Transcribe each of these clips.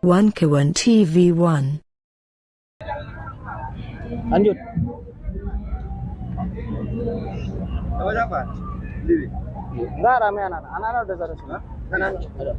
Wankawan TV1. Lanjut. Sama siapa? Sendiri? Enggak, rame anak-anak. Anak-anak udah sana semua. Anak-anak ada.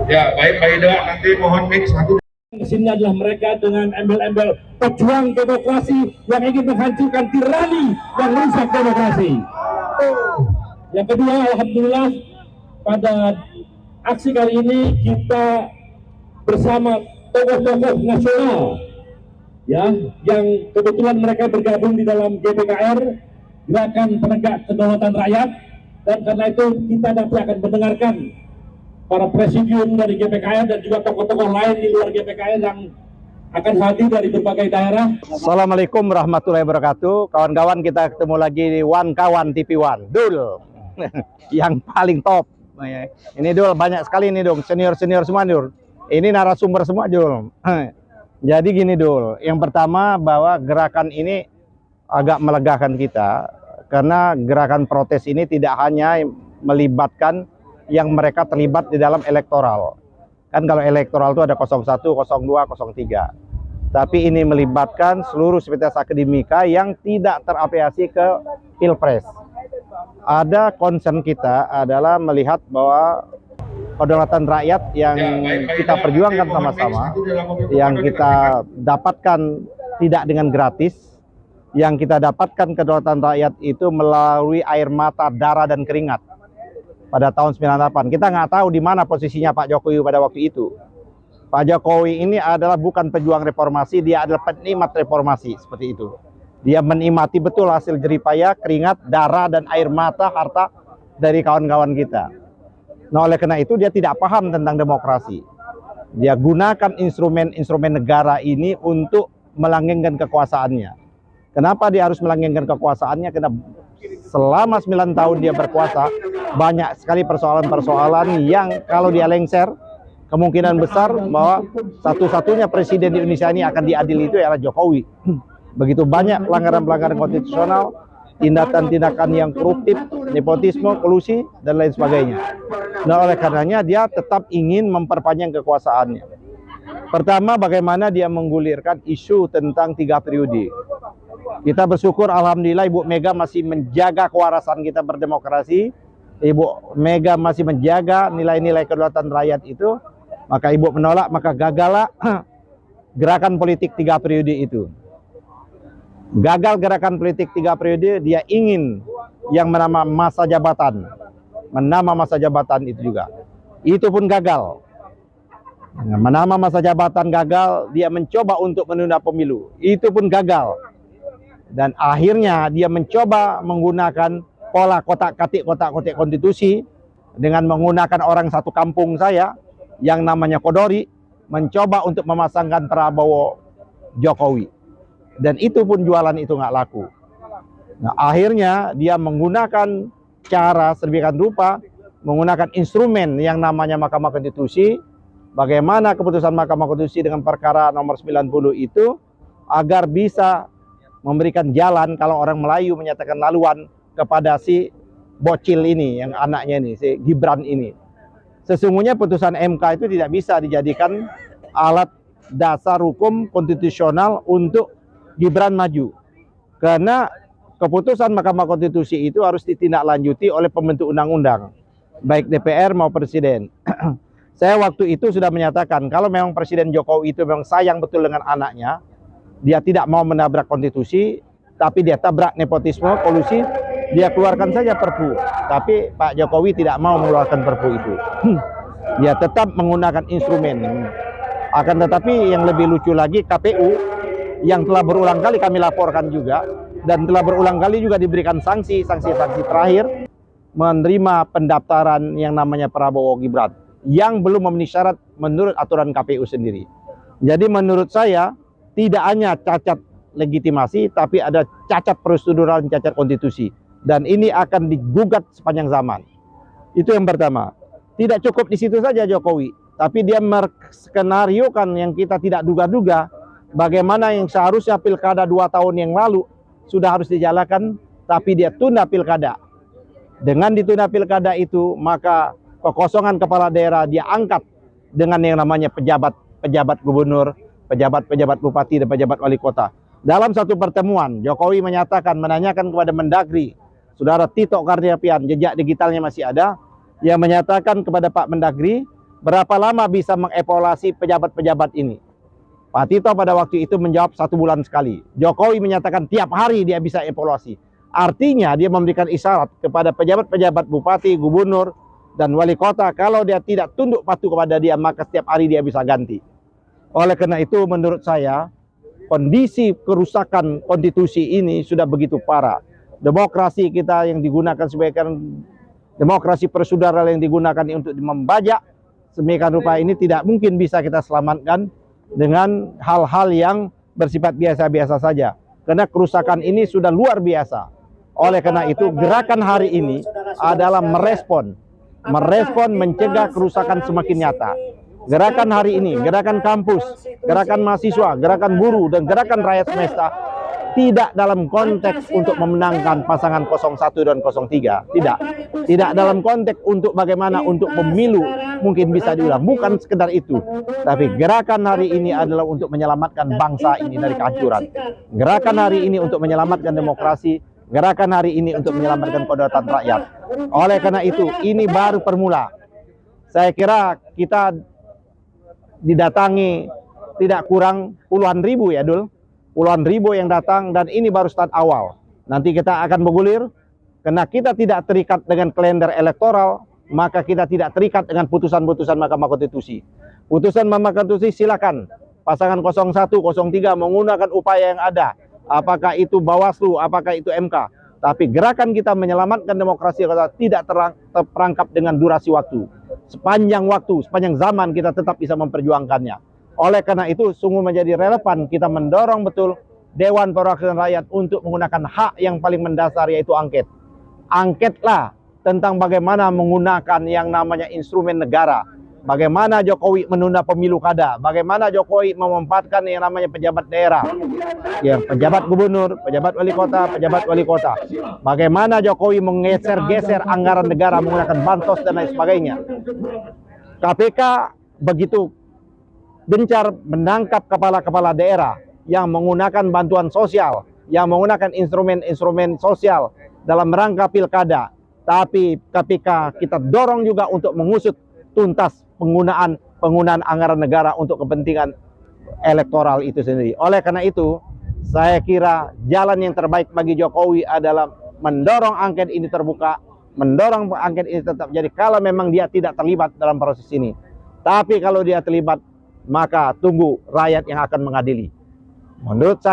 Ya, baik Pak Ida, nanti mohon mix satu. Di sini adalah mereka dengan embel-embel pejuang demokrasi yang ingin menghancurkan tirani yang rusak demokrasi. Yang kedua, alhamdulillah pada aksi kali ini kita bersama tokoh-tokoh nasional ya, yang kebetulan mereka bergabung di dalam GPKR, Gerakan Penegak Kedaulatan Rakyat, dan karena itu kita nanti akan mendengarkan para presidium dari GPKR dan juga tokoh-tokoh lain di luar GPKR yang akan hadir dari berbagai daerah. Assalamualaikum warahmatullahi wabarakatuh. Kawan-kawan, kita ketemu lagi di Wankawan TV1. Dul, yang paling top. Ini Dul, banyak sekali ini dong, senior-senior semua Dul. Ini narasumber semua Dul. Jadi gini Dul, yang pertama bahwa gerakan ini agak melegakan kita, karena gerakan protes ini tidak hanya melibatkan yang mereka terlibat di dalam elektoral. Kan kalau elektoral itu ada 01, 02, 03. Tapi ini melibatkan seluruh sivitas akademika yang tidak terafiliasi ke Pilpres. Ada concern kita adalah melihat bahwa kedaulatan rakyat yang kita perjuangkan sama-sama, yang kita dapatkan tidak dengan gratis, yang kita dapatkan kedaulatan rakyat itu melalui air mata, darah, dan keringat. Pada tahun 98, kita nggak tahu di mana posisinya Pak Jokowi pada waktu itu. Pak Jokowi ini adalah bukan pejuang reformasi, dia adalah penikmat reformasi, seperti itu. Dia menikmati betul hasil jeripaya, keringat, darah, dan air mata, harta dari kawan-kawan kita. Nah, oleh karena itu dia tidak paham tentang demokrasi. Dia gunakan instrumen-instrumen negara ini untuk melanggengkan kekuasaannya. Kenapa dia harus melanggengkan kekuasaannya? Karena selama 9 tahun dia berkuasa, banyak sekali persoalan-persoalan yang kalau dia lengser, kemungkinan besar bahwa satu-satunya presiden di Indonesia ini akan diadili itu adalah Jokowi. Begitu banyak pelanggaran-pelanggaran konstitusional, tindakan-tindakan yang koruptif, nepotisme, kolusi, dan lain sebagainya. Nah, oleh karenanya dia tetap ingin memperpanjang kekuasaannya. Pertama, bagaimana dia menggulirkan isu tentang 3 periode. Kita bersyukur alhamdulillah Ibu Mega masih menjaga kewarasan kita berdemokrasi. Ibu Mega masih menjaga nilai-nilai kedaulatan rakyat itu. Maka Ibu menolak, maka gagallah gerakan politik 3 periode itu. Gagal gerakan politik 3 periode, dia ingin yang menambah masa jabatan. Menambah masa jabatan itu juga. Itu pun gagal. Menambah masa jabatan gagal, dia mencoba untuk menunda pemilu. Itu pun gagal. Dan akhirnya dia mencoba menggunakan pola kotak-katik konstitusi dengan menggunakan orang satu kampung saya yang namanya Kodori, mencoba untuk memasangkan Prabowo Jokowi. Dan itu pun jualan itu nggak laku. Nah, akhirnya dia menggunakan cara sedemikian rupa, menggunakan instrumen yang namanya Mahkamah Konstitusi. Bagaimana keputusan Mahkamah Konstitusi dengan perkara nomor 90 itu agar bisa memberikan jalan kalau orang Melayu menyatakan laluan kepada si bocil ini, yang anaknya ini, si Gibran ini. Sesungguhnya putusan MK itu tidak bisa dijadikan alat dasar hukum konstitusional untuk Gibran maju. Karena keputusan Mahkamah Konstitusi itu harus ditindaklanjuti oleh pembentuk undang-undang, baik DPR maupun Presiden. Saya waktu itu sudah menyatakan kalau memang Presiden Jokowi itu memang sayang betul dengan anaknya, dia tidak mau menabrak konstitusi, tapi dia tabrak nepotisme, kolusi, dia keluarkan saja Perpu. Tapi Pak Jokowi tidak mau mengeluarkan Perpu itu. Dia tetap menggunakan instrumen. Akan tetapi yang lebih lucu lagi, KPU yang telah berulang kali kami laporkan juga, dan telah berulang kali juga diberikan sanksi terakhir, menerima pendaftaran yang namanya Prabowo Gibran yang belum memenuhi syarat menurut aturan KPU sendiri. Jadi menurut saya tidak hanya cacat legitimasi, tapi ada cacat prosedural dan cacat konstitusi. Dan ini akan digugat sepanjang zaman. Itu yang pertama. Tidak cukup di situ saja Jokowi, tapi dia merskenariokan yang kita tidak duga-duga, bagaimana yang seharusnya pilkada 2 tahun yang lalu sudah harus dijalankan, tapi dia tunda pilkada. Dengan ditunda pilkada itu, maka kekosongan kepala daerah dia angkat dengan yang namanya pejabat gubernur, pejabat bupati, dan pejabat wali kota. Dalam satu pertemuan, Jokowi menanyakan kepada Mendagri, Saudara Tito Karnavian, jejak digitalnya masih ada, yang menyatakan kepada Pak Mendagri, berapa lama bisa mengevaluasi pejabat-pejabat ini. Pak Tito pada waktu itu menjawab 1 bulan sekali. Jokowi menyatakan tiap hari dia bisa evaluasi. Artinya dia memberikan isyarat kepada pejabat-pejabat bupati, gubernur, dan wali kota, kalau dia tidak tunduk patuh kepada dia, maka setiap hari dia bisa ganti. Oleh karena itu menurut saya, kondisi kerusakan konstitusi ini sudah begitu parah. Demokrasi kita yang digunakan sebagai demokrasi prosedural yang digunakan untuk membajak semikian rupa ini tidak mungkin bisa kita selamatkan dengan hal-hal yang bersifat biasa-biasa saja. Karena kerusakan ini sudah luar biasa. Oleh karena itu gerakan hari ini adalah merespon mencegah kerusakan semakin nyata. Gerakan hari ini, gerakan kampus, gerakan mahasiswa, gerakan buruh, dan gerakan rakyat semesta tidak dalam konteks untuk memenangkan pasangan 01 dan 03. Tidak dalam konteks untuk bagaimana untuk pemilu mungkin bisa diulang. Bukan sekedar itu. Tapi gerakan hari ini adalah untuk menyelamatkan bangsa ini dari kehancuran. Gerakan hari ini untuk menyelamatkan demokrasi. Gerakan hari ini untuk menyelamatkan kedaulatan rakyat. Oleh karena itu, ini baru permula. Saya kira kita didatangi tidak kurang puluhan ribu ya Dul. Puluhan ribu yang datang, dan ini baru start awal. Nanti kita akan bergulir, karena kita tidak terikat dengan kalender elektoral, maka kita tidak terikat dengan putusan-putusan Mahkamah Konstitusi. Putusan Mahkamah Konstitusi silakan, pasangan 01, 03 menggunakan upaya yang ada, apakah itu Bawaslu, apakah itu MK. Tapi gerakan kita menyelamatkan demokrasi tidak terperangkap dengan durasi waktu. Sepanjang waktu, sepanjang zaman kita tetap bisa memperjuangkannya. Oleh karena itu sungguh menjadi relevan kita mendorong betul Dewan Perwakilan Rakyat untuk menggunakan hak yang paling mendasar, yaitu angket. Angketlah tentang bagaimana menggunakan yang namanya instrumen negara. Bagaimana Jokowi menunda pemilu kada, bagaimana Jokowi memanfaatkan yang namanya pejabat daerah, ya, pejabat gubernur, pejabat wali kota. Bagaimana Jokowi menggeser-geser anggaran negara menggunakan bansos dan lain sebagainya. KPK begitu gencar menangkap kepala-kepala daerah yang menggunakan bantuan sosial, yang menggunakan instrumen-instrumen sosial dalam rangka pilkada. Tapi KPK kita dorong juga untuk mengusut tuntas penggunaan anggaran negara untuk kepentingan elektoral itu sendiri. Oleh karena itu, saya kira jalan yang terbaik bagi Jokowi adalah mendorong angket ini terbuka, mendorong angket ini tetap jadi kalau memang dia tidak terlibat dalam proses ini. Tapi kalau dia terlibat, maka tunggu rakyat yang akan mengadili. Menurut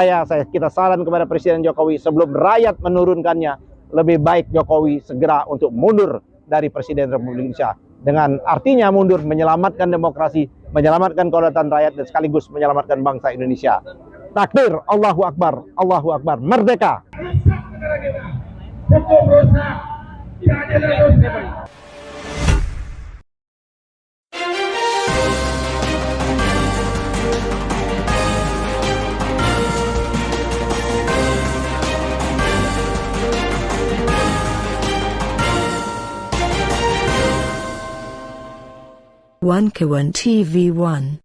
kita saran kepada Presiden Jokowi, sebelum rakyat menurunkannya, lebih baik Jokowi segera untuk mundur dari Presiden Republik Indonesia. Dengan artinya mundur, menyelamatkan demokrasi, menyelamatkan kedaulatan rakyat, dan sekaligus menyelamatkan bangsa Indonesia. Takbir, Allahu Akbar, merdeka! Hukum rusak, tidak adil rusak. One Kawan TV 1